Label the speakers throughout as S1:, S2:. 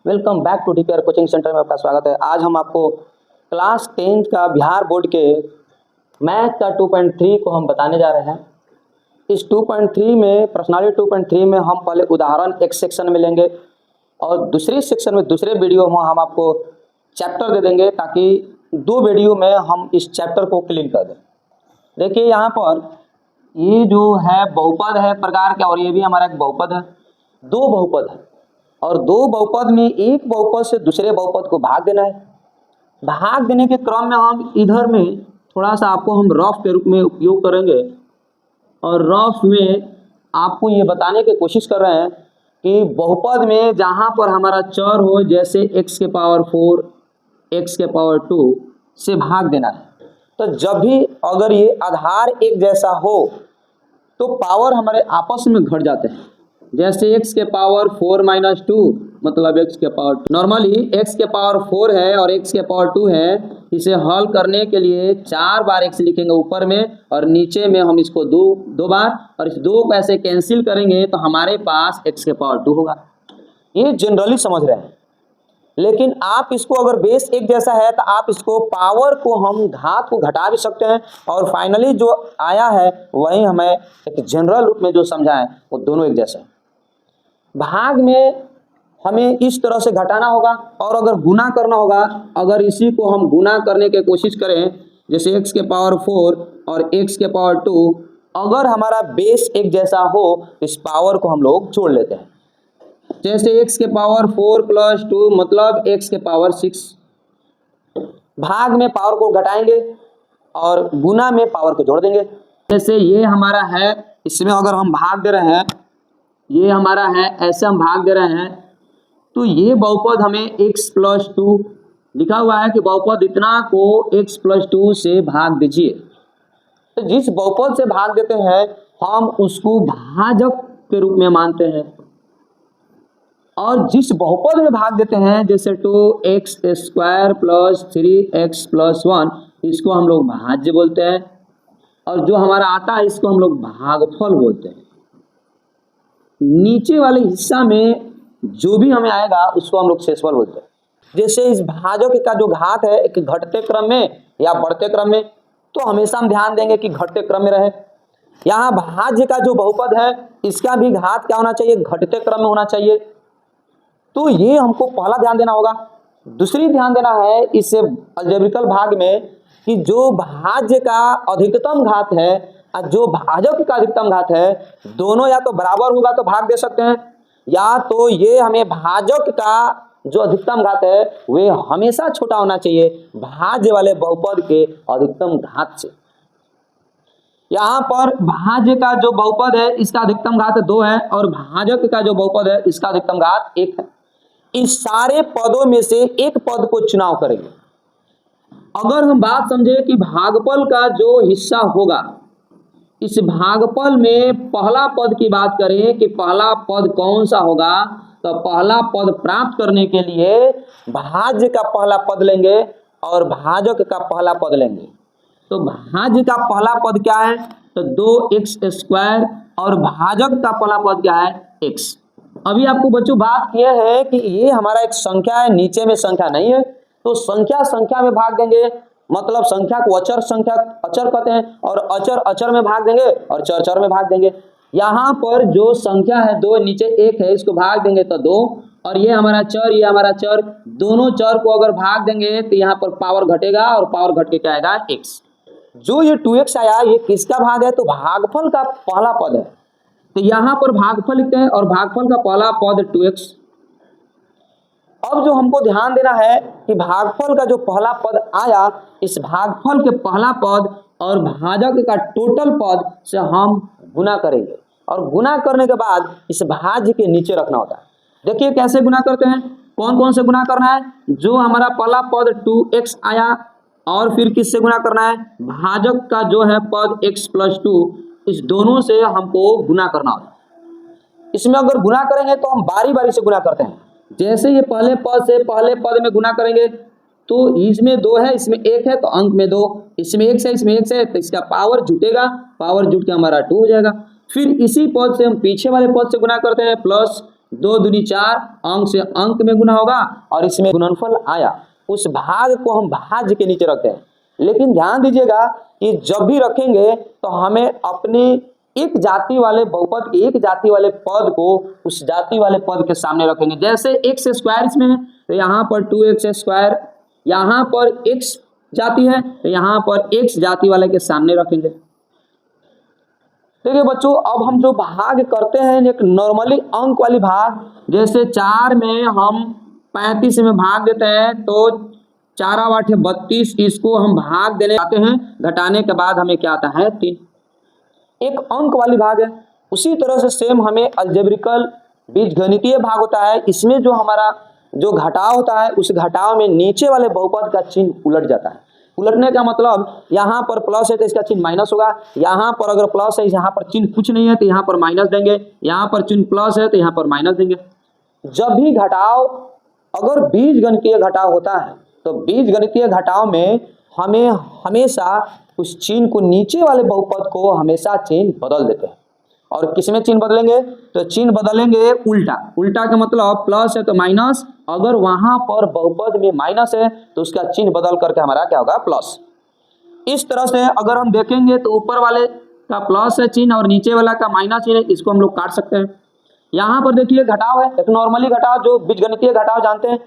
S1: Welcome back to DPR coaching centre में आपका स्वागत है। आज हम आपको क्लास 10th का बिहार बोर्ड के मैथ का 2.3 को हम बताने जा रहे हैं। इस 2.3 में पर्सनालिटी 2.3 में हम पहले उदाहरण एक सेक्शन में लेंगे और दूसरे सेक्शन में दूसरे वीडियो में हम आपको चैप्टर दे देंगे ताकि दो वीडियो में हम इस चैप्टर को क्लीन कर दें। देखिए यहाँ पर ये जो है बहुपद है प्रकार का और ये भी हमारा एक बहुपद है। दो बहुपद है और दो बहुपद में एक बहुपद से दूसरे बहुपद को भाग देना है। भाग देने के क्रम में हम इधर में थोड़ा सा आपको हम रफ के रूप में उपयोग करेंगे और रफ में आपको ये बताने की कोशिश कर रहे हैं कि बहुपद में जहाँ पर हमारा चर हो जैसे x के पावर 4 x के पावर 2 से भाग देना है। तो जब भी अगर ये आधार एक जैसा हो तो पावर हमारे आपस में घट जाते हैं। जैसे x के पावर 4 - 2 मतलब x के पावर 2। नॉर्मली x के पावर 4 है और x के पावर 2 है। इसे हल करने के लिए 4 बार x लिखेंगे ऊपर में और नीचे में हम इसको दो बार और इस दो को ऐसे कैंसिल करेंगे तो हमारे पास x के पावर 2 होगा। ये जनरली समझ रहे हैं, लेकिन आप इसको अगर बेस एक जैसा है तो आप इसको पावर को हम घात को घटा भी सकते हैं और फाइनली जो आया है वही हमें एक जनरल रूप में जो समझा है वो दोनों एक जैसे हैं। भाग में हमें इस तरह से घटाना होगा और अगर गुना करना होगा, अगर इसी को हम गुना करने की कोशिश करें जैसे x के पावर 4 और x के पावर 2, अगर हमारा बेस एक जैसा हो तो इस पावर को हम लोग जोड़ लेते हैं। जैसे x के पावर 4 + 2 मतलब x के पावर 6। भाग में पावर को घटाएंगे और गुना में पावर को जोड़ देंगे। जैसे ये हमारा है, इसमें अगर हम भाग दे रहे हैं, ये हमारा है, ऐसे हम भाग दे रहे हैं तो ये बहुपद हमें x + 2 लिखा हुआ है कि बहुपद इतना को x + 2 से भाग दीजिए। तो जिस बहुपद से भाग देते हैं हम उसको भाजक के रूप में मानते हैं और जिस बहुपद में भाग देते हैं जैसे 2x² + 3x + 1 इसको हम लोग भाज्य बोलते हैं और जो हमारा आता है इसको हम लोग भागफल बोलते हैं। नीचे वाले हिस्सा में जो भी हमें आएगा उसको हम लोग शेषफल बोलते हैं। जैसे इस भाजक का जो घात है एक घटते क्रम में या बढ़ते क्रम में, तो हमेशा हम ध्यान देंगे कि घटते क्रम में रहे। यहाँ भाज्य का जो बहुपद है इसका भी घात क्या होना चाहिए, घटते क्रम में होना चाहिए। तो ये हमको पहला ध्यान देना होगा। दूसरी ध्यान देना है इस अलजेब्रिकल भाग में कि जो भाज्य का अधिकतम घात है और जो भाजक का अधिकतम घात है दोनों या तो बराबर होगा तो भाग दे सकते हैं, या तो ये हमें भाजक का जो अधिकतम घात है वे हमेशा छोटा होना चाहिए भाज्य वाले बहुपद के अधिकतम घात से। यहाँ पर भाज्य का जो बहुपद है इसका अधिकतम घात 2 है और भाजक का जो बहुपद है इसका अधिकतम घात 1 है। इस सारे पदों में से एक पद को चुनाव करेंगे। अगर हम बात समझे कि भागफल का जो हिस्सा होगा, इस भागफल में पहला पद की बात करें कि पहला पद कौन सा होगा, तो पहला पद प्राप्त करने के लिए भाज्य का पहला पद लेंगे और भाजक का पहला पद लेंगे। तो भाज्य का पहला पद क्या है, तो 2x² और भाजक का पहला पद क्या है, x। अभी आपको बच्चों बात यह है कि ये हमारा एक संख्या है, नीचे में संख्या नहीं है, तो संख्या संख्या में भाग देंगे, मतलब संख्या को अचर संख्या अचर कहते हैं और अचर अचर में भाग देंगे और चर चर में भाग देंगे। यहाँ पर जो संख्या है 2 नीचे 1 है, इसको भाग देंगे तो 2 और ये हमारा चर ये हमारा चर, दोनों चर को अगर भाग देंगे तो यहाँ पर पावर घटेगा और पावर घट के क्या आएगा, x। जो ये 2x आया ये किसका भाग है, तो भागफल का पहला पद है। तो यहाँ पर भागफल लिखते हैं और भागफल का पहला पद 2x। अब जो हमको ध्यान देना है कि भागफल का जो पहला पद आया, इस भागफल के पहला पद और भाजक का टोटल पद से हम गुना करेंगे और गुना करने के बाद इस भाज्य के नीचे रखना होता है। देखिए कैसे गुना करते हैं, कौन कौन से गुना करना है। जो हमारा पहला पद 2x आया और फिर किससे गुना करना है, भाजक का जो है पद x + 2, इस दोनों से हमको गुना करना होता है। इसमें अगर गुना करेंगे तो हम बारी बारी से गुना करते हैं। जैसे ये पहले पद से पहले पद में गुना करेंगे तो इसमें 2 है इसमें 1 है तो अंक में 2, इसमें 1 है इसमें 1 है तो इसका पावर जुटेगा, पावर जुट के हमारा 2 हो जाएगा। फिर इसी पद से हम पीछे वाले पद से गुना करते हैं प्लस 2 दूनी 4, अंक से अंक में गुना होगा और इसमें गुणनफल आया, उस भाग को हम भाज्य के नीचे रखते हैं। लेकिन ध्यान दीजिएगा कि जब भी रखेंगे तो हमें अपने एक जाति वाले बहुपद, एक जाति वाले पद को उस जाति वाले पद के सामने रखेंगे। जैसे एक्स स्क्वायर इसमें है तो यहाँ पर 2x स्क्वायर, यहाँ पर x जाति है तो यहाँ पर x जाति वाले के सामने रखेंगे। देखिए बच्चों, अब हम जो भाग करते हैं एक नॉर्मली अंक वाली भाग, जैसे 4 में हम 35 में भाग देते हैं तो 4 8 32, इसको हम भाग देने आते हैं, घटाने के बाद हमें क्या आता है 3, एक अंक वाली भाग है। उसी तरह से सेम हमें अलजेब्रिकल बीजगणितीय भाग होता है, इसमें जो हमारा जो घटाव होता है उस घटाव में नीचे वाले बहुपद का चिन्ह उलट जाता है। उलटने का मतलब यहाँ पर प्लस है तो इसका चिन्ह माइनस होगा, यहाँ पर अगर प्लस है यहाँ पर चिन्ह कुछ नहीं है तो यहाँ पर माइनस देंगे, यहाँ पर चिन्ह प्लस है तो यहाँ पर माइनस देंगे। जब भी घटाव अगर बीजगणितीय घटाव होता है तो बीजगणितीय घटाव में हमें हमेशा उस चिन्ह को नीचे वाले बहुपद को हमेशा चिन्ह बदल देते हैं। और किसमें चिन्ह बदलेंगे तो चिन्ह बदलेंगे उल्टा। उल्टा का मतलब प्लस है तो माइनस, अगर वहां पर बहुपद में माइनस है तो उसका चिन्ह बदल करके हमारा क्या होगा प्लस। इस तरह से अगर हम देखेंगे तो ऊपर वाले का प्लस है चिन्ह और नीचे वाला का माइनस चिन्ह है, इसको हम लोग काट सकते हैं। यहाँ पर देखिए घटाव है, एक नॉर्मली घटाव जो बीजगणितीय घटाव जानते हैं,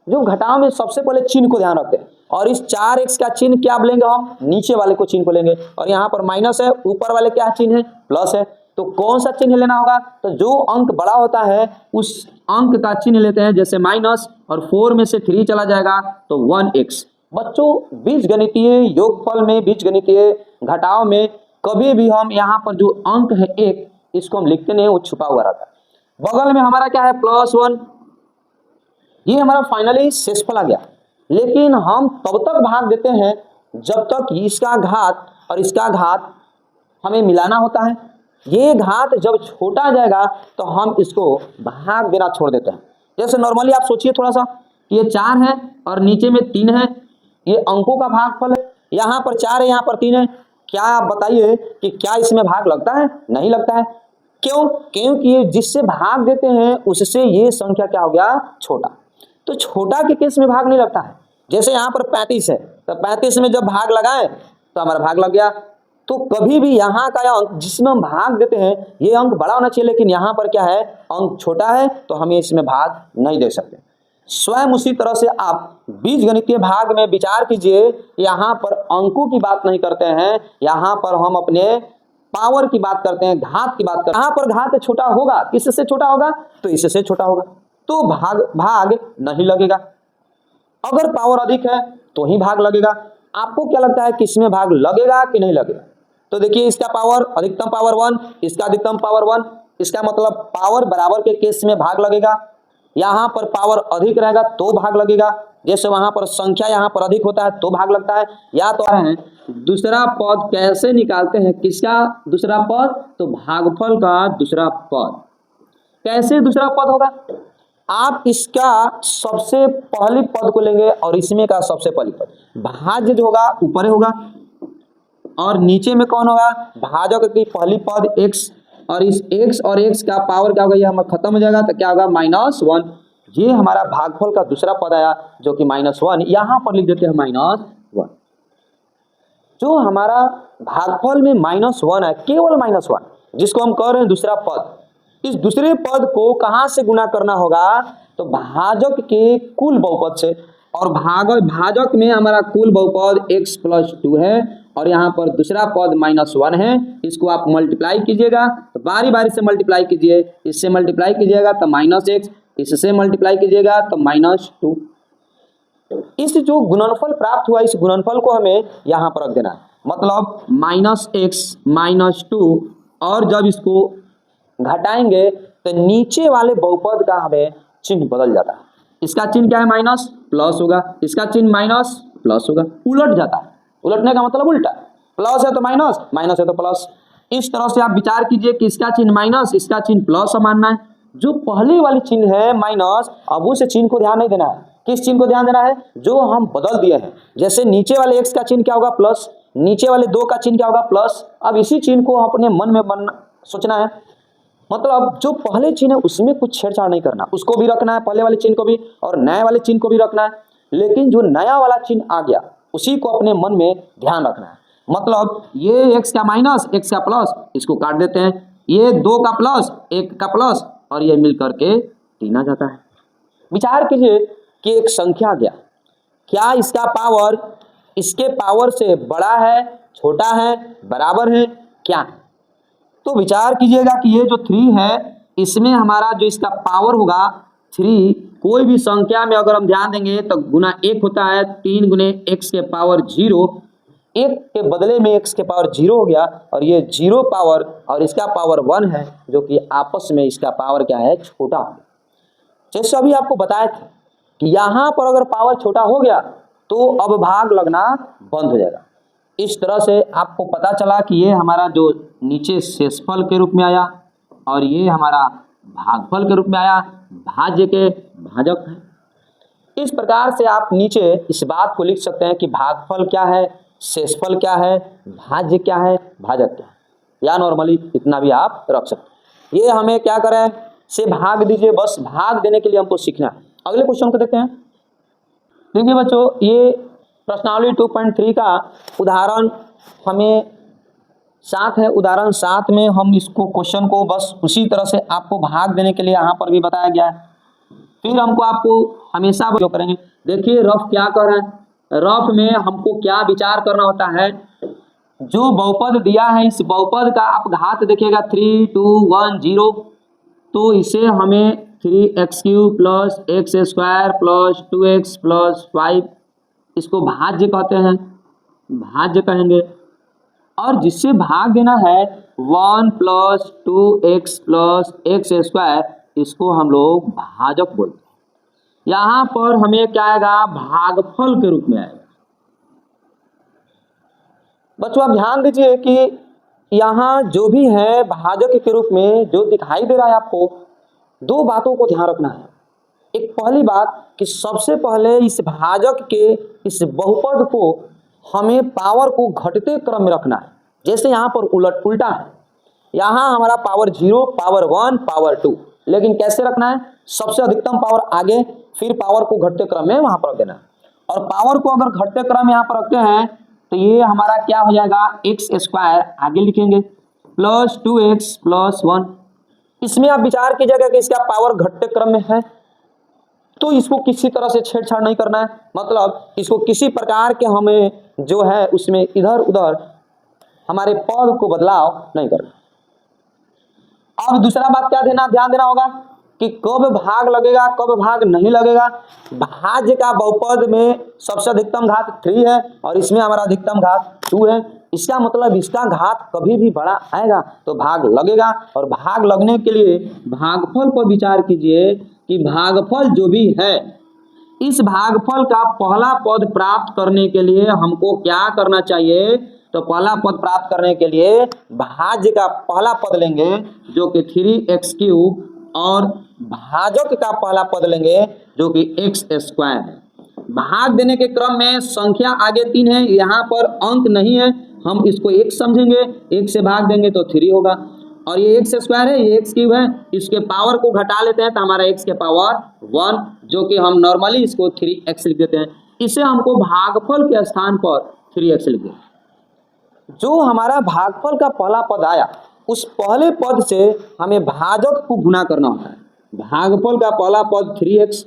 S1: जो घटाव में सबसे पहले चिन्ह को ध्यान रखते हैं। और इस 4x का चिन्ह क्या लेंगे हम, नीचे वाले को चिन्ह को लेंगे, और यहाँ पर माइनस है, ऊपर वाले क्या चिन्ह है प्लस है, तो कौन सा चिन्ह लेना होगा तो जो अंक बड़ा होता है उस अंक का चिन्ह लेते हैं। जैसे माइनस और 4 में से 3 चला जाएगा तो 1x। बच्चों बीजगणितीय योगफल में, बीजगणितीय घटाव में कभी भी हम यहाँ पर जो अंक है 1, इसको हम लिखते नहीं, वो छुपा हुआ रहता है। बगल में हमारा क्या है +1, ये हमारा फाइनली शेषफल आ गया। लेकिन हम तब तक भाग देते हैं जब तक इसका घात और इसका घात हमें मिलाना होता है। ये घात जब छोटा आ जाएगा तो हम इसको भाग देना छोड़ देते हैं। जैसे नॉर्मली आप सोचिए थोड़ा सा, ये 4 है और नीचे में 3 है, ये अंकों का भागफल है, यहाँ पर 4 है यहाँ पर 3 है, क्या आप बताइए कि क्या इसमें भाग लगता है? नहीं लगता है। क्यों? क्योंकि जिससे भाग देते हैं उससे ये संख्या क्या हो गया छोटा, तो छोटा के केस में भाग नहीं लगता है। जैसे यहाँ पर 35 है तो 35 में जब भाग लगाए तो हमारा भाग लग गया। तो कभी भी यहाँ का अंक जिसमें हम भाग देते हैं ये अंक बड़ा होना चाहिए, लेकिन यहाँ पर क्या है अंक छोटा है तो हमें इसमें भाग नहीं दे सकते। स्वयं उसी तरह से आप बीजगणितीय भाग में विचार कीजिए, यहाँ पर अंकों की बात नहीं करते हैं, यहाँ पर हम अपने पावर की बात करते हैं, घात की बात करते हैं। यहाँ पर घात छोटा होगा, किससे छोटा होगा तो इससे छोटा होगा, तो भाग नहीं लगेगा। अगर पावर अधिक है तो ही भाग लगेगा। आपको क्या लगता है किसमें भाग लगेगा कि नहीं लगेगा? तो देखिए इसका पावर अधिकतम पावर 1, इसका अधिकतम पावर 1, इसका मतलब पावर बराबर के केस में भाग लगेगा। यहाँ पर पावर अधिक रहेगा तो भाग लगेगा, जैसे वहां पर संख्या यहाँ पर अधिक होता है तो भाग लगता है। या तो है दूसरा पद कैसे निकालते हैं, किसका दूसरा पद तो भागफल का दूसरा पद। कैसे दूसरा पद होगा? आप इसका सबसे पहली पद को लेंगे और इसमें का सबसे पहली पद, भाज्य जो होगा ऊपर होगा और नीचे में कौन होगा भाजक की पहली पद x, और इस x और x का पावर क्या होगा ये हमारा खत्म हो जाएगा तो क्या होगा -1। ये हमारा भागफल का दूसरा पद आया जो कि -1, यहाँ पर लिख देते हैं -1। जो हमारा भागफल में -1 है, केवल -1, जिसको हम कह रहे हैं दूसरा पद, इस दूसरे पद को कहां से गुना करना होगा तो भाजक के कुल बहुपद से। और भाजक में हमारा कुल बहुपद x + 2 है और यहाँ पर दूसरा पद -1 है, इसको आप मल्टीप्लाई कीजिएगा तो बारी बारी से मल्टीप्लाई कीजिए, इससे मल्टीप्लाई कीजिएगा तो -x, इससे मल्टीप्लाई कीजिएगा तो -2। इस जो गुणनफल प्राप्त हुआ इस गुणनफल को हमें यहाँ पर रख देना है, मतलब -x - 2, और जब इसको घटाएंगे तो नीचे वाले बहुपद का हमें चिन्ह बदल जाता है। इसका चिन्ह क्या है माइनस, प्लस होगा, इसका चिन्ह माइनस प्लस होगा, उलट जाता है। उलटने का मतलब उल्टा, प्लस है तो माइनस, माइनस है तो प्लस। इस तरह से आप विचार कीजिए कि इसका चिन्ह माइनस, इसका चिन्ह प्लस मानना है। जो पहले वाली चिन्ह है माइनस, अब उस चिन्ह को ध्यान नहीं देना है। किस चिन्ह को ध्यान देना है? जो हम बदल दिए हैं। जैसे नीचे वाले x का चिन्ह क्या होगा प्लस, नीचे वाले 2 का चिन्ह क्या होगा प्लस। अब इसी चिन्ह को अपने मन में सोचना है, मतलब जो पहले चिन्ह है उसमें कुछ छेड़छाड़ नहीं करना, उसको भी रखना है, पहले वाले चिन्ह को भी और नए वाले चिन्ह को भी रखना है। लेकिन जो नया वाला चिन्ह आ गया उसी को अपने मन में ध्यान रखना है। मतलब ये x का माइनस x का प्लस, इसको काट देते हैं, ये 2 का प्लस 1 का प्लस और ये मिल करके 3 आ जाता है। विचार कीजिए कि एक संख्या आ गया, क्या इसका पावर इसके पावर से बड़ा है, छोटा है, बराबर है, क्या है? तो विचार कीजिएगा कि ये जो 3 है इसमें हमारा जो इसका पावर होगा 3, कोई भी संख्या में अगर हम ध्यान देंगे तो गुना 1 होता है, 3 गुने x के पावर 0, 1 के बदले में x के पावर 0 हो गया और ये 0 पावर और इसका पावर 1 है, जो कि आपस में इसका पावर क्या है, छोटा हो गया। जैसे अभी आपको बताया था कि यहाँ पर अगर पावर छोटा हो गया तो अब भाग लगना बंद हो जाएगा। इस तरह से आपको पता चला कि ये हमारा जो नीचे शेषफल के रूप में आया और ये हमारा भागफल के रूप में आया, भाज्य के भाजक है। इस प्रकार से आप नीचे इस बात को लिख सकते हैं कि भागफल क्या है, शेषफल क्या है, भाज्य क्या है, भाजक क्या है, या नॉर्मली इतना भी आप रख सकते हैं। ये हमें क्या करें से भाग दीजिए, बस भाग देने के लिए हमको सीखना है। अगले क्वेश्चन को देखते हैं। देखिए बच्चों, ये प्रश्नावली 2.3 का उदाहरण हमें 7 है। उदाहरण 7 में हम इसको क्वेश्चन को बस उसी तरह से आपको भाग देने के लिए यहाँ पर भी बताया गया है। फिर हमको आपको हमेशा जो करेंगे, देखिए रफ क्या कर रहे हैं, रफ में हमको क्या विचार करना होता है, जो बहुपद दिया है इस बहुपद का आप घात देखिएगा 3, 2, 1, 0, तो इसे हमें 3x³ plus x² plus 2x plus 5 इसको भाज्य कहते हैं, भाज्य कहेंगे। और जिससे भाग देना है 1 प्लस 2x प्लस x², इसको हम लोग भाजक बोलते हैं। यहाँ पर हमें क्या आएगा, भागफल के रूप में आएगा। बच्चों आप ध्यान दीजिए कि यहाँ जो भी है भाजक के रूप में जो दिखाई दे रहा है आपको, 2 बातों को ध्यान रखना है। एक पहली बात कि सबसे पहले इस भाजक के इस बहुपद को हमें पावर को घटते क्रम में रखना है। जैसे यहाँ पर उल्टा है, यहाँ हमारा पावर 0, पावर 1, पावर 2, लेकिन कैसे रखना है, सबसे अधिकतम पावर आगे, फिर पावर को घटते क्रम में वहां पर रख देना है। और पावर को अगर घटते क्रम में यहाँ पर रखते हैं तो ये हमारा क्या हो जाएगा, x² आगे लिखेंगे प्लस 2x प्लस 1। इसमें आप विचार कीजिएगा कि इसका पावर घटते क्रम में है तो इसको किसी तरह से छेड़छाड़ नहीं करना है, मतलब इसको किसी प्रकार के हमें जो है उसमें इधर उधर हमारे पद को बदलाव नहीं करना। अब दूसरा बात क्या ध्यान देना होगा कि कब भाग लगेगा कब भाग नहीं लगेगा। भाज्य का बहुपद में सबसे अधिकतम घात 3 है और इसमें हमारा अधिकतम घात 2 है। इसका मतलब इसका घात कभी भी बड़ा आएगा तो भाग लगेगा। और भाग लगने के लिए भागफल पर विचार कीजिए कि भागफल जो भी है, इस भागफल का पहला पद प्राप्त करने के लिए हमको क्या करना चाहिए, तो पहला पद प्राप्त करने के लिए भाज्य का पहला पद लेंगे जो कि 3x³ और भाजक का पहला पद लेंगे जो कि x² है। भाग देने के क्रम में संख्या आगे 3 है, यहाँ पर अंक नहीं है, हम इसको 1 समझेंगे, 1 से भाग देंगे तो 3 होगा। और ये x² है, ये x³ है, इसके पावर को घटा लेते हैं तो हमारा x के पावर 1, जो कि हम नॉर्मली इसको 3x लिख देते हैं। इसे हमको भागफल के स्थान पर 3x लिख देते हैं। जो हमारा भागफल का पहला पद आया उस पहले पद से हमें भाजक को गुना करना होता है। भागफल का पहला पद 3x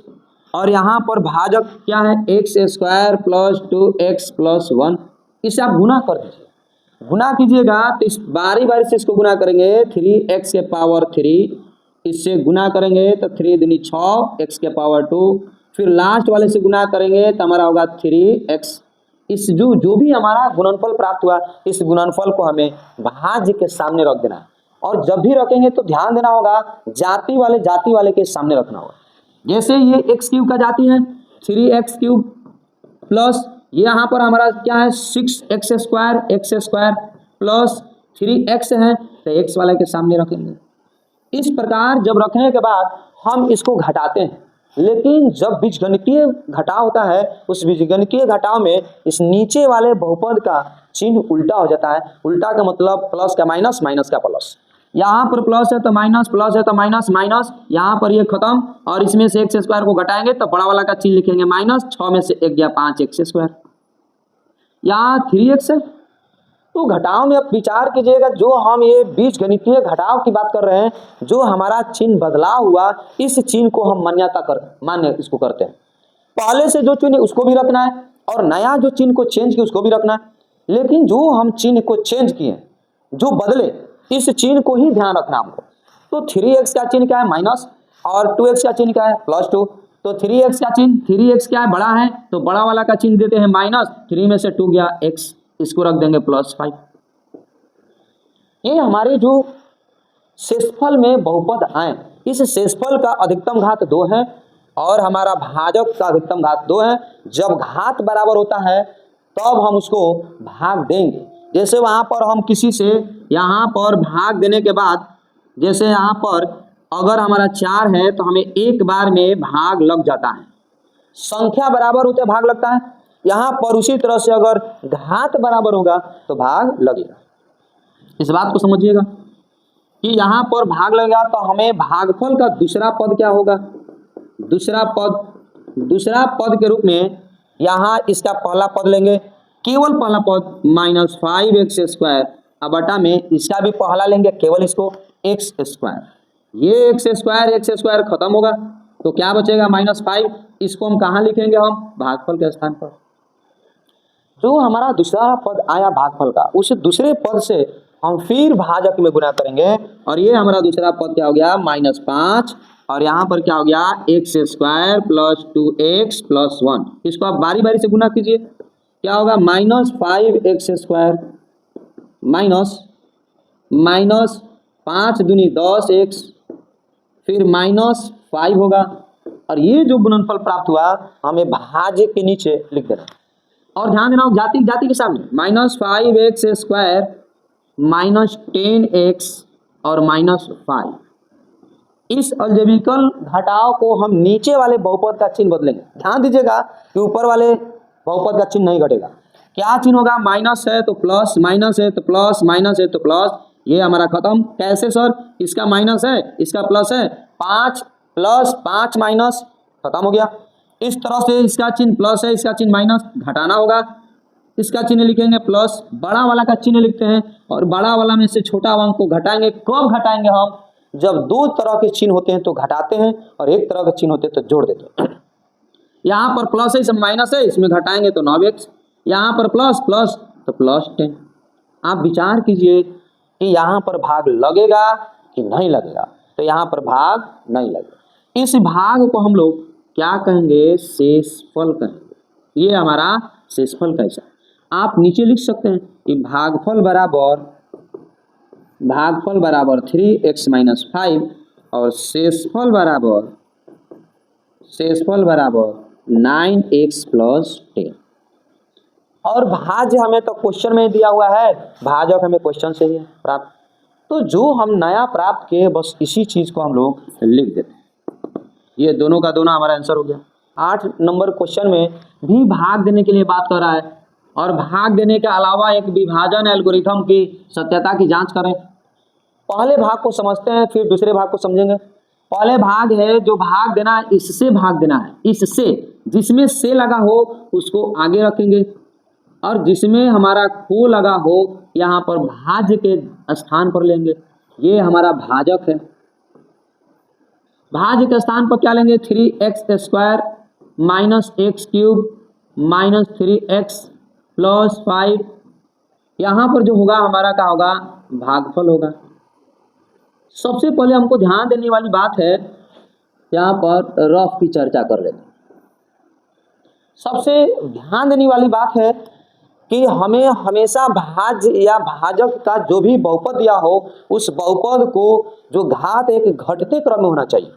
S1: और यहाँ पर भाजक क्या है, x² प्लस 2x प्लस 1। इसे आप गुना कर दीजिए, गुना कीजिएगा तो इस बारी बारी से इसको गुना करेंगे 3x के पावर 3, इससे गुना करेंगे तो 3 दूनी 6, x के पावर 2, फिर लास्ट वाले से गुना करेंगे तो हमारा होगा 3x। इस जो भी हमारा गुणनफल प्राप्त हुआ, इस गुणनफल को हमें भाज्य के सामने रख देना है। और जब भी रखेंगे तो ध्यान देना होगा जाति वाले के सामने रखना होगा। जैसे ये x³ का जाति है 3x³ प्लस ये यहाँ पर हमारा क्या है 6x² प्लस 3x है तो x वाले के सामने रखेंगे। इस प्रकार जब रखने के बाद हम इसको घटाते हैं, लेकिन जब बीजगणितीय घटाव होता है उस बीजगणितीय घटाव में इस नीचे वाले बहुपद का चिन्ह उल्टा हो जाता है। उल्टा का मतलब प्लस का माइनस, माइनस का प्लस। यहाँ पर प्लस है तो माइनस, प्लस है तो माइनस, माइनस, यहाँ पर ये खत्म और इसमें से एक्स स्क्वायर को घटाएंगे तो बड़ा वाला का चिन्ह लिखेंगे माइनस, 6 में से 1 गया 5 एक्स स्क्वायर। यहाँ 3x है तो घटाव में अब विचार कीजिएगा, जो हम ये बीज गणितीय घटाव की बात कर रहे हैं, जो हमारा चिन्ह बदला हुआ, इस चिन्ह को हम मान्य इसको करते हैं। पहले से जो चिन्ह उसको भी रखना है और नया जो चिन्ह को चेंज किया उसको भी रखना है, लेकिन जो हम चिन्ह को चेंज किए, जो बदले, इस चिन्ह को ही ध्यान रखना हमको। तो 3x का चिन्ह क्या है माइनस और 2x का चिन्ह क्या है +2। तो 3x का चिन्ह, 3x क्या है बड़ा है तो बड़ा वाला का चिन्ह देते हैं माइनस, 3 में से 2 गया x, इसको रख देंगे +5। ये हमारे जो शेषफल में बहुपद आए, इस शेषफल का अधिकतम घात 2 है और हमारा भाजक का अधिकतम घात 2 है। जब घात बराबर होता है तब हम उसको भाग देंगे। जैसे वहाँ पर हम किसी से यहाँ पर भाग देने के बाद, जैसे यहाँ पर अगर हमारा 4 है तो हमें एक बार में भाग लग जाता है, संख्या बराबर होते भाग लगता है। यहाँ पर उसी तरह से अगर घात बराबर होगा तो भाग लगेगा। इस बात को समझिएगा कि यहाँ पर भाग लगेगा तो हमें भागफल का दूसरा पद क्या होगा, दूसरा पद के रूप में यहाँ इसका पहला पद लेंगे, केवल पहला पद -5x² अब बटा में इसका भी पहला लेंगे, केवल इसको x²। ये x² खत्म होगा तो क्या बचेगा -5। इसको हम कहाँ लिखेंगे, हम भागफल के स्थान पर। जो हमारा दूसरा पद आया भागफल का, उस दूसरे पद से हम फिर भाजक में गुना करेंगे और ये हमारा दूसरा पद क्या हो गया -5 और यहाँ पर क्या हो गया x² + 2x + 1। इसको आप बारी बारी से गुना कीजिए, क्या होगा -5x² माइनस 5 दूनी 10x फिर -5 होगा और ये जो गुणनफल प्राप्त हुआ हमें भाज्य के नीचे लिख देना। और ध्यान देना जाति के सामने -5x² -10x और -5, इस अलजेब्रिकल घटाव को हम नीचे वाले बहुपद का चिन्ह बदलेंगे। ध्यान दीजिएगा कि ऊपर वाले बहुपद का चिन्ह नहीं घटेगा। क्या चिन्ह होगा, माइनस है तो प्लस, माइनस है तो प्लस, माइनस है तो प्लस, ये हमारा खत्म। कैसे सर, इसका माइनस है इसका प्लस है, 5 + 5 माइनस, खत्म हो गया। इस तरह से इसका चिन्ह प्लस है, इसका चिन्ह माइनस, घटाना होगा, इसका चिन्ह लिखेंगे प्लस, बड़ा वाला का चिन्ह लिखते हैं और बड़ा वाला में से छोटा अंक को घटाएंगे। कब घटाएंगे हम, जब दो तरह के चिन्ह होते हैं तो घटाते हैं और एक तरह के चिन्ह होते हैं तो जोड़ देते हैं। यहाँ पर प्लस है, इसमें माइनस है, इसमें घटाएंगे तो 9x, यहाँ पर प्लस प्लस तो +10। आप विचार कीजिए कि यहाँ पर भाग लगेगा कि नहीं लगेगा, तो यहाँ पर भाग नहीं लगेगा। इस भाग को हम लोग क्या कहेंगे, शेषफल कहेंगे। ये हमारा शेषफल कैसा, आप नीचे लिख सकते हैं कि भागफल बराबर 3x - 5 और शेषफल बराबर 9x + 10। और भाज्य हमें तो क्वेश्चन में दिया हुआ है, भाजक हमें क्वेश्चन से ही प्राप्त। तो जो हम नया प्राप्त किए बस इसी चीज को हम लोग लिख देते हैं। ये दोनों का दोनों हमारा आंसर हो गया। 8 नंबर क्वेश्चन में भी भाग देने के लिए बात कर रहा है और भाग देने के अलावा एक विभाजन एल्गोरिथम की सत्यता की जांच करें। पहले भाग को समझते हैं फिर दूसरे भाग को समझेंगे। पहले भाग है जो भाग देना है, इससे भाग देना है, इससे, जिसमें से लगा हो उसको आगे रखेंगे और जिसमें हमारा को लगा हो यहाँ पर भाज्य के स्थान पर लेंगे। ये हमारा भाजक है। भाज्य के स्थान पर क्या लेंगे, 3x² - x³ - 3x + 5। यहाँ पर जो होगा हमारा क्या होगा, भागफल होगा। सबसे पहले हमको ध्यान देने वाली बात है, यहाँ पर रफ की चर्चा कर लेते हैं। सबसे ध्यान देने वाली बात है कि हमें हमेशा भाज्य या भाजक का जो भी बहुपद दिया हो उस बहुपद को जो घात एक घटते क्रम में होना चाहिए।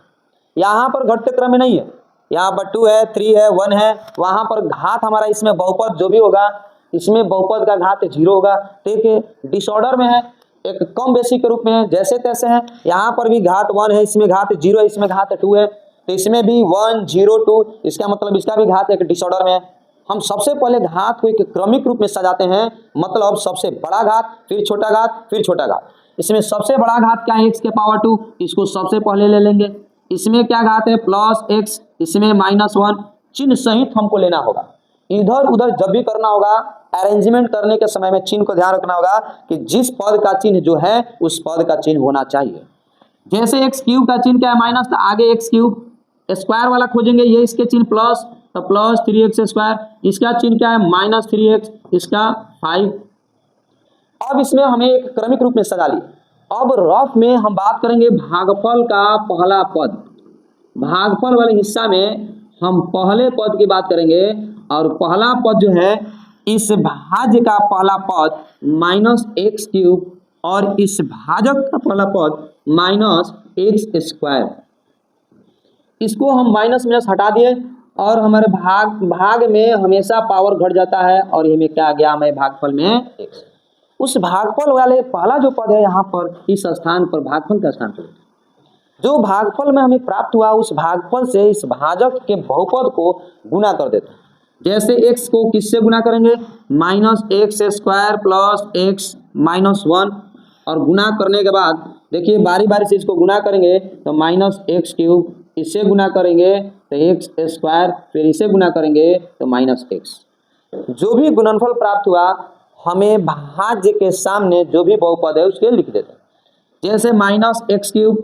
S1: यहाँ पर घटते क्रम में नहीं है, यहाँ पर 2 है, 3 है, 1 है, वहाँ पर घात हमारा इसमें बहुपद जो भी होगा इसमें बहुपद का घात 0 होगा। देखिए डिसऑर्डर में है, एक कम बेसी के रूप में है, जैसे तैसे है। यहाँ पर भी घात 1 है, इसमें घात 0 है, इसमें घात 2 है, तो इसमें भी 1 0 2, इसका मतलब इसका भी घात एक डिसऑर्डर में है। हम सबसे पहले घात को एक क्रमिक रूप में सजाते हैं, मतलब सबसे बड़ा घात फिर छोटा घात फिर छोटा घात। इसमें सबसे बड़ा घात क्या है, x के पावर 2, इसको सबसे पहले ले लेंगे। इसमें क्या घात है, प्लस x, इसमें -1, चिन्ह सहित हमको लेना होगा। इधर उधर जब भी करना होगा, अरेंजमेंट करने के समय में चिन्ह को ध्यान रखना होगा कि जिस पद का चिन्ह जो है उस पद का चिन्ह होना चाहिए। जैसे x क्यूब का चिन्ह क्या है, माइनस, तो आगे x क्यूब, स्क्वायर वाला खोजेंगे, ये इसके चिन्ह प्लस, तो प्लस 3x स्क्वायर, इसका चिन्ह क्या है, -3x, इसका 5। अब इसमें हमें एक क्रमिक रूप में सजा लिए। अब रफ में हम बात करेंगे भागफल का पहला पद। भागफल वाले हिस्सा में हम पहले पद की बात करेंगे, और पहला पद जो है, इस भाज्य का पहला पद -x क्यूब, और इस भाजक का पहला पद -x स्क्वायर। इसको हम माइनस माइनस हटा दिए, और हमारे भाग में हमेशा पावर घट जाता है, और ये में क्या आ गया, हमें भागफल में x। उस भागफल वाले पहला जो पद है यहाँ पर, इस स्थान पर भागफल का स्थान पर, जो भागफल में हमें प्राप्त हुआ उस भागफल से इस भाजक के बहुपद को गुना कर देते हैं। जैसे x को किससे गुना करेंगे, -x स्क्वायर प्लस x -1, और गुना करने के बाद देखिए बारी बारी से इसको गुना करेंगे तो -x क्यूब, इससे गुना करेंगे तो x स्क्वायर, फिर इसे गुना करेंगे तो -x। जो भी गुणनफल प्राप्त हुआ हमें भाज्य के सामने जो भी बहुपद है उसके लिख देते हैं। जैसे -x cube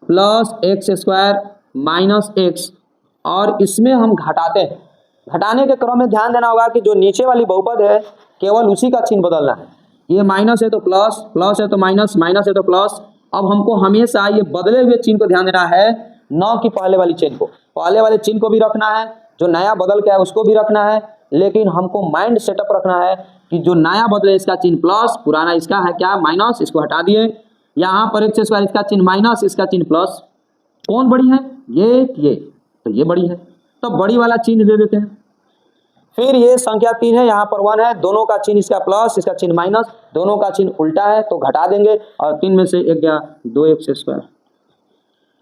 S1: plus x square -x, और इसमें हम घटाते हैं। घटाने के क्रम में ध्यान देना होगा कि जो नीचे वाली बहुपद है केवल उसी का चिन्ह बदलना है। ये माइनस है तो प्लस, प्लस है तो माइनस, माइनस है तो प्लस। अब हमको हमेशा ये बदले हुए चिन्ह को ध्यान देना है, न कि पहले वाली चिन्ह को। पहले वाले चिन्ह को भी रखना है, जो नया बदल के है उसको भी रखना है, लेकिन हमको माइंड सेटअप रखना है कि जो नया बदले इसका चिन्ह प्लस, पुराना इसका है क्या, माइनस, इसको हटा दिए। यहाँ पर x स्क्वायर, इसका चिन्ह माइनस, इसका चिन्ह प्लस। कौन बड़ी है, ये तो ये बड़ी है, तो बड़ी वाला चिन्ह दे देते हैं। फिर ये संख्या 3 है, यहाँ पर 1 है, दोनों का चिन्ह इसका प्लस, इसका चिन्ह माइनस, दोनों का चिन्ह उल्टा है तो घटा देंगे, और 3 में से एक गया 2x स्क्वायर।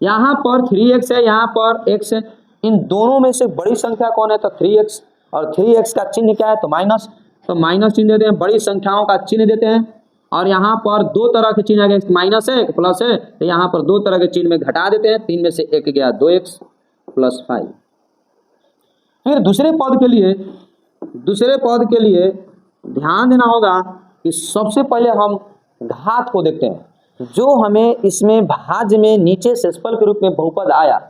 S1: यहाँ पर 3x है, यहाँ पर x है, इन दोनों में से बड़ी संख्या कौन है, तो 3x, और 3x का चिन्ह क्या है, तो माइनस, तो माइनस चिन्ह देते हैं, बड़ी संख्याओं का चिन्ह देते हैं। और यहाँ पर दो तरह के चिन्ह आ गए, माइनस है एक प्लस है, तो यहाँ पर दो तरह के चिन्ह में घटा देते हैं। 3 में से एक गया 2x + 5। फिर दूसरे पद के लिए ध्यान देना होगा कि सबसे पहले हम घात को देखते हैं। जो हमें इसमें भाज्य में नीचे शेषफल के रूप में बहुपद आया,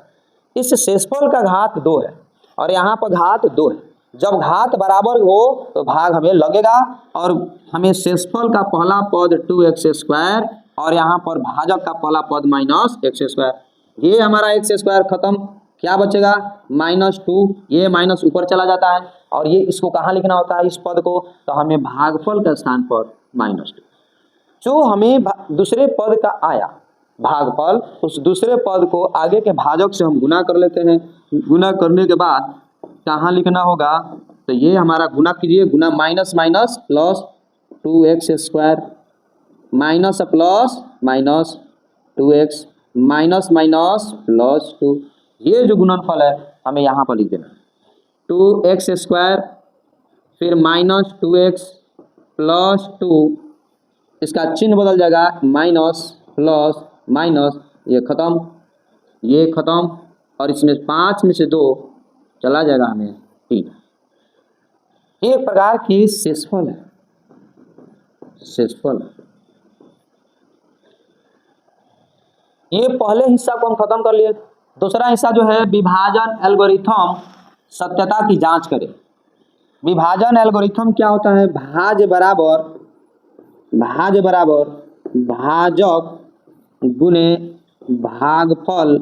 S1: इस शेषफल का घात 2 है और यहाँ पर घात 2 है। जब घात बराबर हो तो भाग हमें लगेगा, और हमें शेषफल का पहला पद 2x स्क्वायर और यहाँ पर भाजक का पहला पद -x स्क्वायर। ये हमारा x स्क्वायर खत्म, क्या बचेगा, -2। ये माइनस ऊपर चला जाता है, और ये इसको कहाँ लिखना होता है, इस पद को, तो हमें भागफल का स्थान पर -2। जो हमें दूसरे पद का आया भागफल, उस दूसरे पद को आगे के भाजक से हम गुना कर लेते हैं। गुना करने के बाद कहाँ लिखना होगा, तो ये हमारा गुना कीजिए, गुना minus minus plus 2x square, minus plus minus 2x, minus minus plus 2। ये जो गुणनफल है हमें यहाँ पर लिख देना, 2x स्क्वायर फिर -2x + 2, इसका चिन्ह बदल जाएगा, माइनस प्लस माइनस, ये खत्म, ये खत्म, और इसमें 5 में से 2 चला जाएगा, हमें 3। ये एक प्रकार की शेषफल है, शेषफल। ये पहले हिस्सा को हम खत्म कर लिए। दूसरा हिस्सा जो है विभाजन एल्गोरिथम सत्यता की जांच करें। विभाजन एल्गोरिथम क्या होता है, भाज्य बराबर भाजक गुने भागफल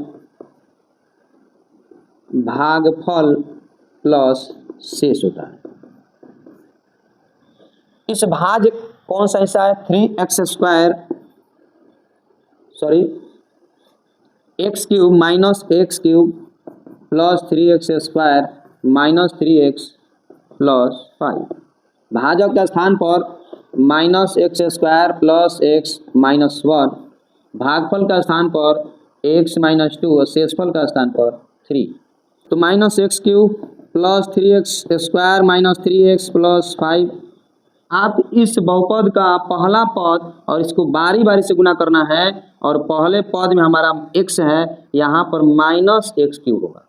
S1: प्लस शेष होता है। इस भाज्य कौन सा हिस्सा है, 3x square, sorry x cube -x cube plus 3x square -3x + 5। भाजक के स्थान पर -x स्क्वायर प्लस x -1, भागफल का स्थान पर x -2 और शेषफल का स्थान पर 3। तो -x cube plus 3x square -3x + 5, आप इस बहुपद का पहला पद और इसको बारी बारी से गुना करना है, और पहले पद में हमारा x है, यहाँ पर माइनस एक्स क्यूब होगा।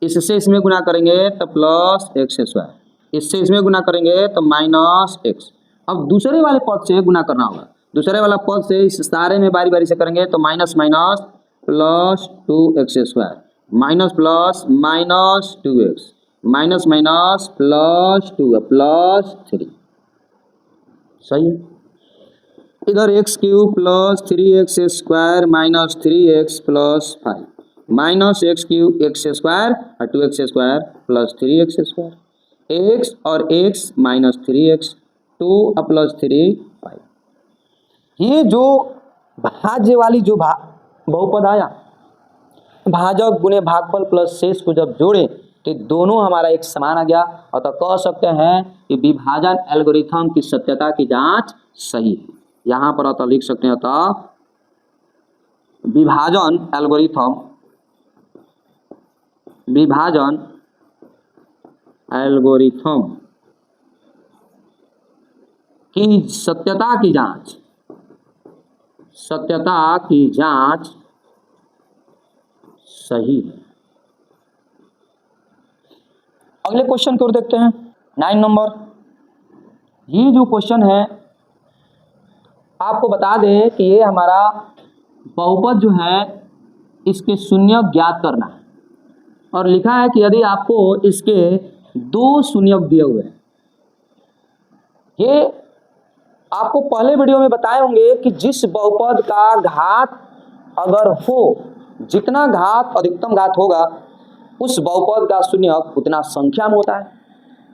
S1: इससे इसमें गुना करेंगे तो प्लस एक्स स्क्वायर, इससे इसमें गुना करेंगे तो माइनस एक्स। अब दूसरे वाले पद से गुना करना होगा, दूसरे वाला पद से इस सारे में बारी बारी से करेंगे तो minus minus plus 2x square, minus plus minus 2x, minus minus plus 2 plus 3। सही है। इधर x cube plus 3x square minus 3x plus 5, minus x cube x square और 2x square plus 3x square, x और x minus 3x 2 plus 3 5। ये जो भाज्य वाली जो बहुपद आया, भाजक गुणे भागफल प्लस शेष को जब जोड़े तो दोनों हमारा एक समान आ गया, और तो कह सकते हैं कि विभाजन एल्गोरिथम की सत्यता की जांच सही है। यहाँ पर अतः लिख सकते हैं, अतः विभाजन एल्गोरिथम की सत्यता की जांच सही है। अगले क्वेश्चन की ओर देखते हैं, 9 नंबर। ये जो क्वेश्चन है आपको बता दें कि ये हमारा बहुपद जो है इसके शून्यक ज्ञात करना है, और लिखा है कि यदि आपको इसके 2 शून्यक दिए हुए हैं, ये आपको पहले वीडियो में बताए होंगे कि जिस बहुपद का घात अगर हो, जितना घात अधिकतम घात होगा उस बहुपद का शून्यक उतना संख्या में होता है।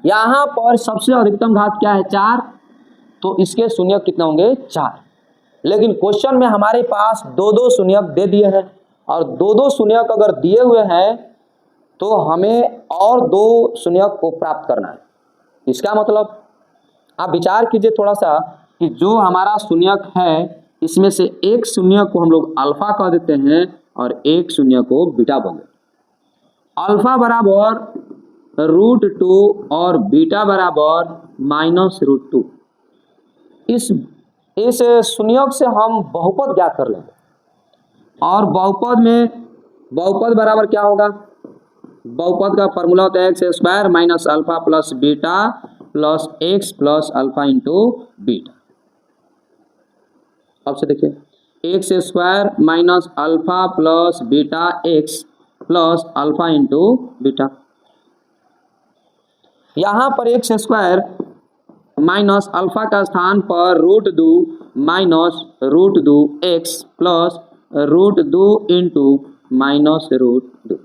S1: यहाँ पर सबसे अधिकतम घात क्या है, 4, तो इसके शून्यक कितने होंगे, 4। लेकिन क्वेश्चन में हमारे पास 2-2 शून्यक दे दिए हैं, और 2-2 शून्यक अगर दिए हुए हैं तो हमें और 2 शून्यक को प्राप्त करना है। इसका मतलब आप विचार कीजिए थोड़ा सा कि जो हमारा शून्यक है इसमें से एक शून्यक को हम लोग अल्फा कह देते हैं और एक शून्य को बीटा बोल देते हैं। अल्फा बराबर √2 और बीटा बराबर -√2। इस शून्यक से हम बहुपद ज्ञात कर लेंगे, और बहुपद बराबर क्या होगा, बहुपद का फॉर्मूला होता है x square minus alpha plus beta plus x plus alpha into beta. अब से देखिए, x square minus alpha plus beta x plus alpha into beta. यहाँ पर एक्स स्क्वायर माइनस अल्फा का स्थान पर √2 minus √2 x plus √2 into minus √2।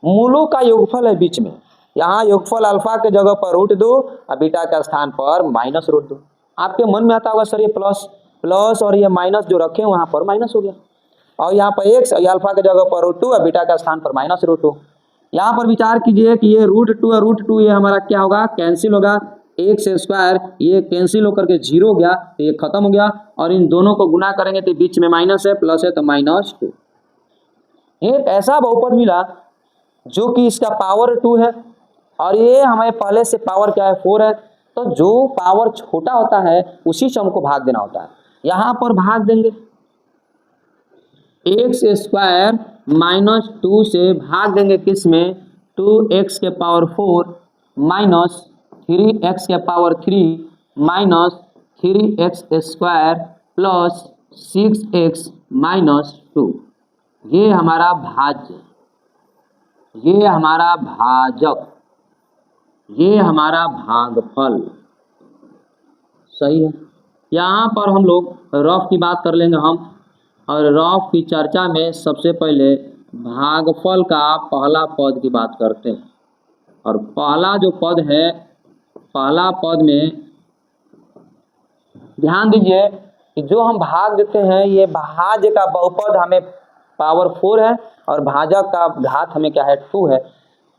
S1: मूलों का योगफल है बीच में, यहाँ योगफल अल्फा के जगह पर √2 और बीटा का स्थान पर -√2। आपके मन में आता होगा सर ये प्लस और ये माइनस जो रखे वहाँ पर माइनस हो गया, और यहाँ पर एक्स और अल्फा के जगह पर √2 और बीटा का स्थान पर -√2। यहाँ पर विचार कीजिए कि ये √2 और √2 ये हमारा क्या होगा, कैंसिल होगा। एक्स स्क्वायर ये कैंसिल होकर के 0 हो गया, तो ये खत्म हो गया, और इन दोनों को गुना करेंगे तो बीच में माइनस है, प्लस है तो -2। ये एक ऐसा बहुपद मिला जो कि इसका पावर 2 है, और ये हमें पहले से पावर क्या है, 4 है। तो जो पावर छोटा होता है उसी से हमको भाग देना होता है। यहाँ पर भाग देंगे, एक्स स्क्वायर -2 से भाग देंगे किस में, 2x के पावर 4 माइनस 3x के power 3 minus 3x square plus 6x minus 2। ये हमारा भाज्य, ये हमारा भाजक, ये हमारा भागफल। सही है। यहाँ पर हम लोग रफ की बात कर लेंगे हम, और रफ की चर्चा में सबसे पहले भागफल का पहला पद की बात करते हैं। और पहला जो पद है, पहला पद में ध्यान दीजिए कि जो हम भाग देते हैं ये भाज्य का बहुपद हमें पावर 4 है, और भाजक का घात हमें क्या है, 2 है।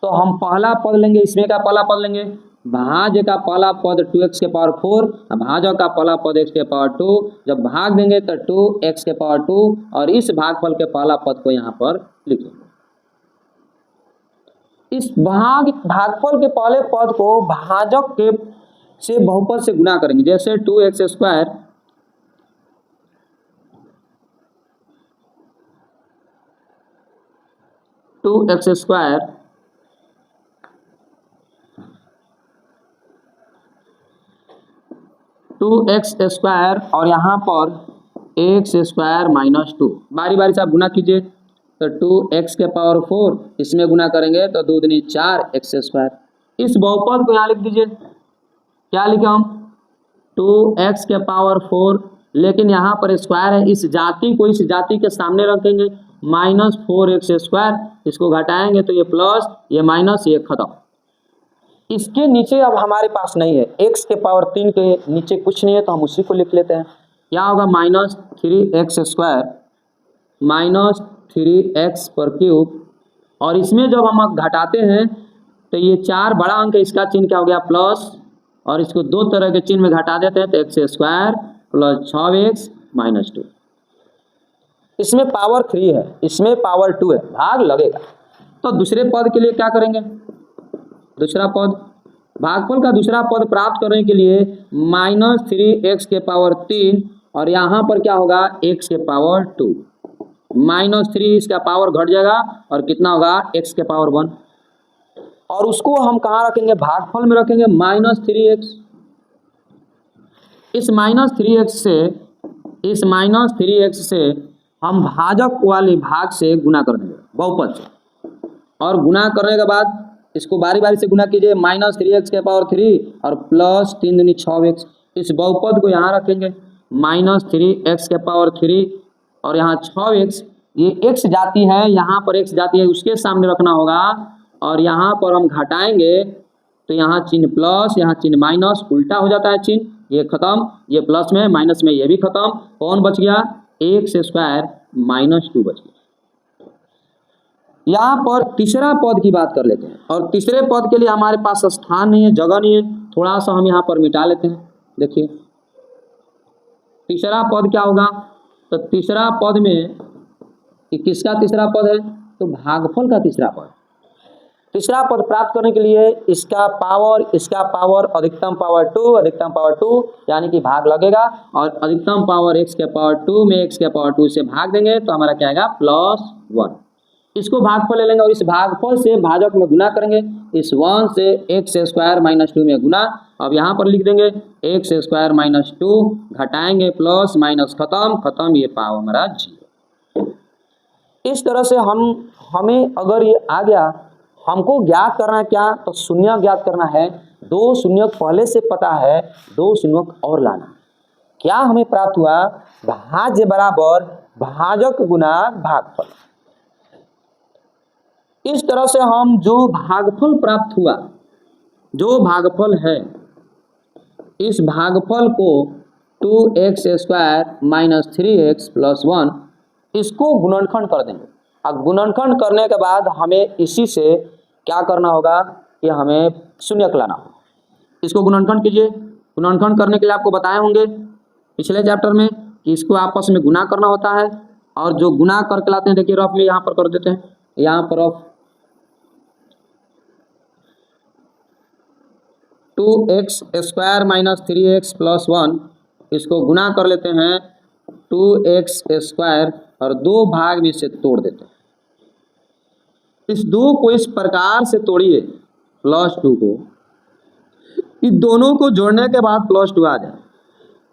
S1: तो हम पहला पद लेंगे, इसमें का पहला पद लेंगे, भाज्य का पहला पद 2x के पावर 4, भाजक का पहला पद x के पावर 2। जब भाग देंगे तो 2x के पावर 2, और इस भागफल के पहला पद को यहाँ पर लिखेंगे। इस भागफल के पहले पद को भाजक के से बहुपद से गुना करेंगे। जैसे 2x स्क्वायर 2x स्क्वायर और यहाँ पर एक्स स्क्वायर माइनस 2, बारी बारी से आप गुना कीजिए। तो 2x के पावर 4 इसमें गुना करेंगे तो 2 दूनी 4x स्क्वायर। इस बहुपद को यहाँ लिख दीजिए, क्या लिखे हम 2x के पावर 4, लेकिन यहाँ पर स्क्वायर है, इस जाति को इस जाति के सामने रखेंगे माइनस 4x स्क्वायर, इसको घटाएंगे तो ये प्लस ये माइनस ये खत्म। इसके नीचे अब हमारे पास नहीं है, x के पावर 3 के नीचे कुछ नहीं है तो हम उसी को लिख लेते हैं। क्या होगा minus 3x square minus 3x पर क्यूब, और इसमें जब हम घटाते हैं तो ये 4 बड़ा अंक है, इसका चिन्ह क्या हो गया प्लस, और इसको दो तरह के चिन्ह में घटा देते हैं तो x square plus 6x minus 2। इसमें पावर 3 है, इसमें पावर 2 है, भाग लगेगा। तो दूसरे पद के लिए क्या करेंगे, दूसरा पद भागफल का दूसरा पद प्राप्त करने के लिए माइनस 3x के पावर 3 और यहाँ पर क्या होगा x के पावर 2, माइनस 3 इसका पावर घट जाएगा और कितना होगा x के पावर 1, और उसको हम कहाँ रखेंगे भागफल में रखेंगे माइनस 3x। इस माइनस 3x से हम भाजक वाले भाग से गुना कर देंगे बहुपद से, और गुना करने के बाद इसको बारी बारी से गुना कीजिए, माइनस 3x के पावर 3 और प्लस 3 दूनी 6x। इस बहुपद को यहाँ रखेंगे माइनस 3x के पावर 3 और यहाँ 6x, ये x जाती है, यहाँ पर x जाती है उसके सामने रखना होगा, और यहाँ पर हम घटाएंगे तो यहाँ चिन्ह प्लस यहाँ चिन्ह माइनस उल्टा हो जाता है चिन्ह, ये खत्म, ये प्लस में माइनस में ये भी खत्म, कौन बच गया x स्क्वायर माइनस 2 बच गया। यहाँ पर तीसरा पद की बात कर लेते हैं, और तीसरे पद के लिए हमारे पास स्थान नहीं है, जगह नहीं है, थोड़ा सा हम यहाँ पर मिटा लेते हैं। देखिए तीसरा पद क्या होगा, तो तीसरा पद में किसका तीसरा पद है, तो भागफल का तीसरा पद। तीसरा पद प्राप्त करने के लिए इसका पावर अधिकतम पावर 2 यानी कि भाग लगेगा, और अधिकतम पावर x के पावर 2 में x के पावर 2 से भाग देंगे तो हमारा क्या आएगा प्लस 1। इसको भागफल ले लेंगे और इस भागफल से भाजक में गुना करेंगे, इस 1 से x स्क्वायर माइनस 2 में गुना। अब यहाँ पर लिख देंगे x स्क्वायर माइनस 2, घटाएंगे प्लस माइनस खत्म, ये पावर हमारा 0। इस तरह से हमें अगर ये आ गया, हमको ज्ञात करना है क्या, तो शून्य ज्ञात करना है। 2 शून्यक पहले से पता है, 2 शून्यक और लाना। क्या हमें प्राप्त हुआ, भाज्य बराबर भाजक गुना भागफल। इस तरह से हम जो भागफल प्राप्त हुआ, जो भागफल है, इस भागफल को 2x square minus 3x plus 1 इसको गुणनखंड कर देंगे। अब गुणनखंड करने के बाद हमें इसी से क्या करना होगा कि हमें शून्यक लाना होगा। इसको गुणनखंड कीजिए। गुणनखंड करने के लिए आपको बताए होंगे पिछले चैप्टर में कि इसको आपस में गुना करना होता है, और जो गुना करके लाते हैं देखिए रफ में यहाँ पर कर देते हैं, यहाँ पर rough 2x square minus 3x plus 1 इसको गुना कर लेते हैं 2x स्क्वायर और 2 भाग में से तोड़ देते हैं। इस 2 को इस प्रकार से तोड़िए प्लस 2 को, इस दोनों को जोड़ने के बाद प्लस 2 आ जाए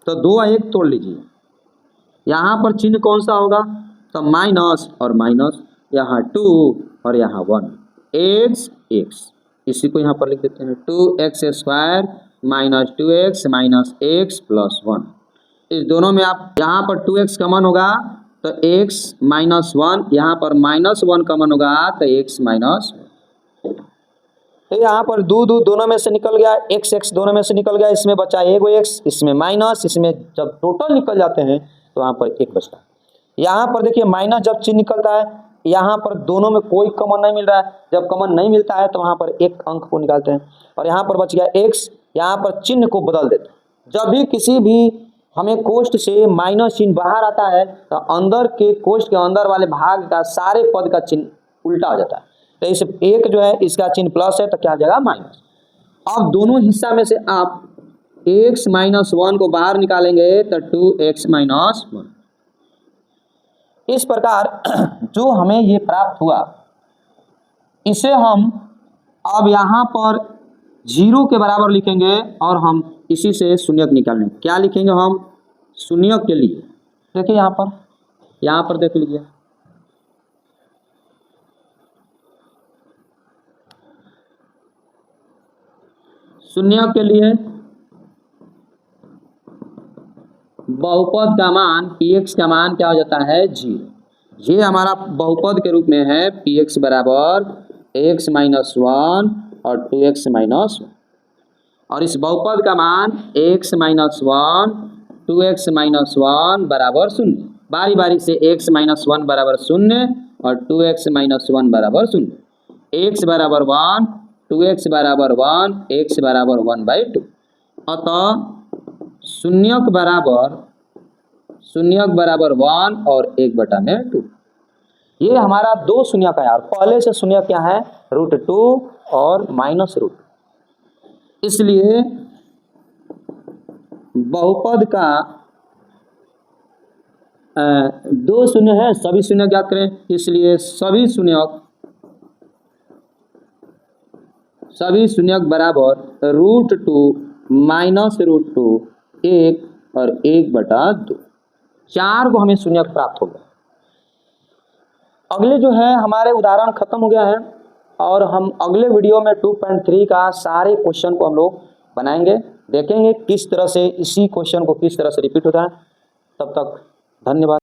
S1: तो 2 1 तोड़ लीजिए। यहाँ पर चिन्ह कौन सा होगा, तो माइनस और माइनस, यहाँ 2 और यहाँ 1, x इसी को यहाँ पर लिख देते हैं 2x square minus 2x minus x plus 1। इस दोनों में आप यहाँ पर 2x कॉमन होगा तो x माइनस 1, यहाँ पर माइनस 1 कॉमन होगा तो x माइनस 1। तो यहाँ पर दोनों में से निकल गया, x दोनों में से निकल गया, इसमें बचा एगो x, इसमें माइनस, इसमें जब टोटल निकल जाते हैं तो वहाँ पर 1 बचता है। यहाँ पर देखिए माइनस जब चिन्ह निकलता है, यहाँ पर दोनों में कोई कॉमन नहीं मिल रहा है, जब कॉमन नहीं मिलता है तो वहाँ पर एक अंक को निकालते हैं, और यहाँ पर बच गया x, यहाँ पर चिन्ह को बदल देते हैं। जब भी किसी भी हमें कोष्ठ से माइनस चिन्ह बाहर आता है तो अंदर के कोष्ठ के अंदर वाले भाग का सारे पद का चिन्ह उल्टा हो जाता है। तो इस एक जो है इसका चिन्ह प्लस है तो क्या आ जाएगा माइनस। अब दोनों हिस्सा में से आप x माइनस 1 को बाहर निकालेंगे तो 2x माइनस 1। इस प्रकार जो हमें ये प्राप्त हुआ इसे हम अब यहाँ पर 0 के बराबर लिखेंगे और हम इसी से शून्यक निकालेंगे। क्या लिखेंगे हम शून्यक के लिए? देखिए यहाँ पर देख लीजिए, शून्यक के लिए बहुपद का मान px का मान क्या हो जाता है 0। ये हमारा बहुपद के रूप में है px बराबर x माइनस 1 और 2x माइनस 1, और इस बहुपद का मान x माइनस 1 2x माइनस 1 बराबर 0। बारी बारी से x माइनस 1 बराबर 0 और 2x माइनस 1 बराबर 0। x बराबर 1 2x बराबर 1 x बराबर 1/2। अतः शून्यक बराबर 1 और 1/2। ये हमारा दो शून्यक है, और पहले से शून्यक क्या है √2 और -√2। इसलिए बहुपद का दो शून्य है, सभी शून्य ज्ञात करें। इसलिए सभी शून्यक बराबर √2 -√2 1 और 1/2। 4 को हमें शून्यक प्राप्त हो गया। अगले जो है हमारे उदाहरण खत्म हो गया है, और हम अगले वीडियो में 2.3 का सारे क्वेश्चन को हम लोग बनाएंगे, देखेंगे किस तरह से इसी क्वेश्चन को किस तरह से रिपीट होता है। तब तक धन्यवाद।